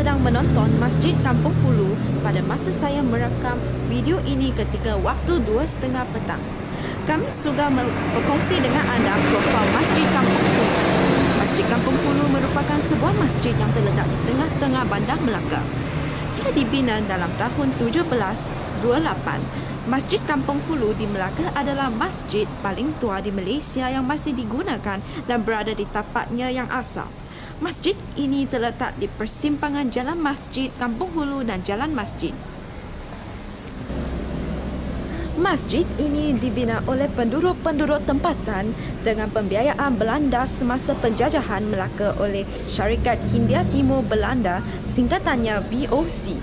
sedang menonton Masjid Kampung Hulu pada masa saya merakam video ini ketika waktu 2:30 petang. Kami suka berkongsi dengan anda profil Masjid Kampung Hulu. Masjid Kampung Hulu merupakan sebuah masjid yang terletak di tengah-tengah Bandar Melaka. Ia dibina dalam tahun 1728. Masjid Kampung Hulu di Melaka adalah masjid paling tua di Malaysia yang masih digunakan dan berada di tapaknya yang asal. Masjid ini terletak di persimpangan Jalan Masjid Kampung Hulu dan Jalan Masjid. Masjid ini dibina oleh penduduk-penduduk tempatan dengan pembiayaan Belanda semasa penjajahan Melaka oleh Syarikat Hindia Timur Belanda, singkatannya VOC.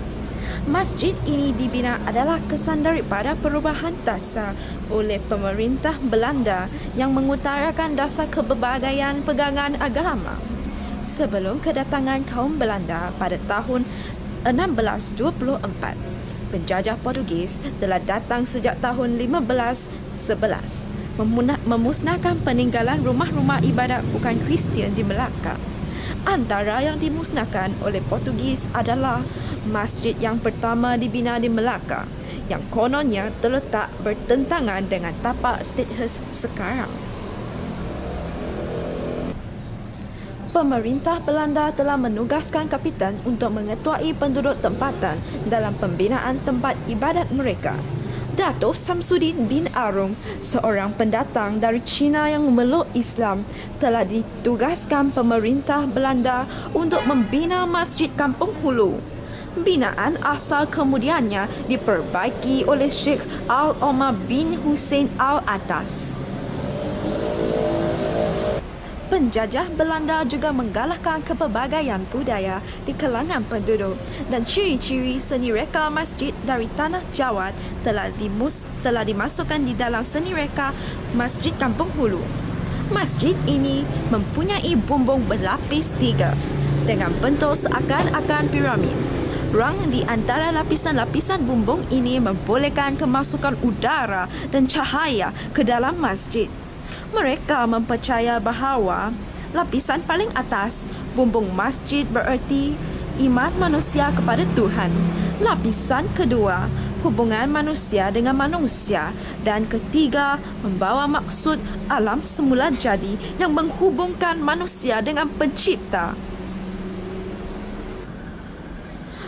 Masjid ini dibina adalah kesan daripada perubahan dasar oleh pemerintah Belanda yang mengutarakan dasar kepelbagaian pegangan agama. Sebelum kedatangan kaum Belanda pada tahun 1624, penjajah Portugis telah datang sejak tahun 1511 memusnahkan peninggalan rumah-rumah ibadat bukan Kristian di Melaka. Antara yang dimusnahkan oleh Portugis adalah masjid yang pertama dibina di Melaka, yang kononnya terletak bertentangan dengan tapak Statehurst sekarang. Pemerintah Belanda telah menugaskan kapitan untuk mengetuai penduduk tempatan dalam pembinaan tempat ibadat mereka. Dato' Samsudin bin Arung, seorang pendatang dari China yang memeluk Islam, telah ditugaskan pemerintah Belanda untuk membina Masjid Kampung Hulu. Binaan asal kemudiannya diperbaiki oleh Sheikh Al-Omar bin Hussein Al-Atas. Penjajah Belanda juga menggalakkan kepelbagaian budaya di kalangan penduduk dan ciri-ciri seni reka masjid dari tanah Jawa telah dimasukkan di dalam seni reka Masjid Kampung Hulu. Masjid ini mempunyai bumbung berlapis 3 dengan bentuk seakan-akan piramid. Ruang di antara lapisan-lapisan bumbung ini membolehkan kemasukan udara dan cahaya ke dalam masjid. Mereka mempercaya bahawa lapisan paling atas bumbung masjid bererti iman manusia kepada Tuhan. Lapisan kedua, hubungan manusia dengan manusia, dan ketiga, membawa maksud alam semula jadi yang menghubungkan manusia dengan pencipta.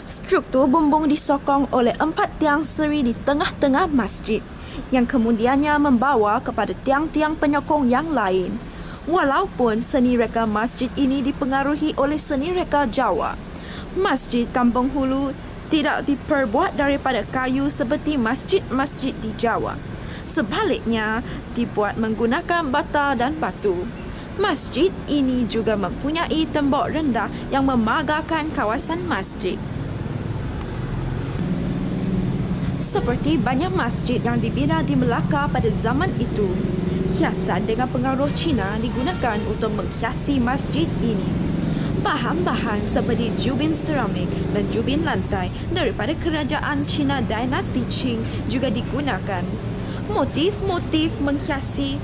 Struktur bumbung disokong oleh 4 tiang seri di tengah-tengah masjid, yang kemudiannya membawa kepada tiang-tiang penyokong yang lain. Walaupun seni reka masjid ini dipengaruhi oleh seni reka Jawa, Masjid Kampung Hulu tidak diperbuat daripada kayu seperti masjid-masjid di Jawa. Sebaliknya, dibuat menggunakan bata dan batu. Masjid ini juga mempunyai tembok rendah yang memagarkan kawasan masjid. Seperti banyak masjid yang dibina di Melaka pada zaman itu, hiasan dengan pengaruh Cina digunakan untuk menghiasi masjid ini. Bahan-bahan seperti jubin seramik dan jubin lantai daripada kerajaan Cina dinasti Qing juga digunakan. Motif-motif menghiasi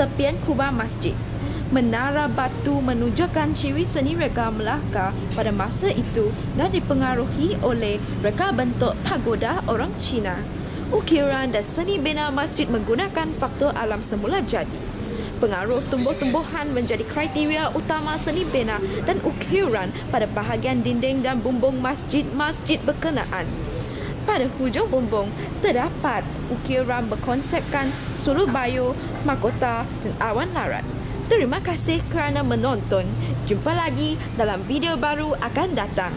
tepian kubah masjid. Menara batu menunjukkan ciri seni reka Melaka pada masa itu dan dipengaruhi oleh reka bentuk pagoda orang Cina. Ukiran dan seni bina masjid menggunakan faktor alam semula jadi. Pengaruh tumbuh-tumbuhan menjadi kriteria utama seni bina dan ukiran pada bahagian dinding dan bumbung masjid-masjid berkenaan. Pada hujung bumbung, terdapat ukiran berkonsepkan suluh bayu, mahkota dan awan larat. Terima kasih kerana menonton. Jumpa lagi dalam video baru akan datang.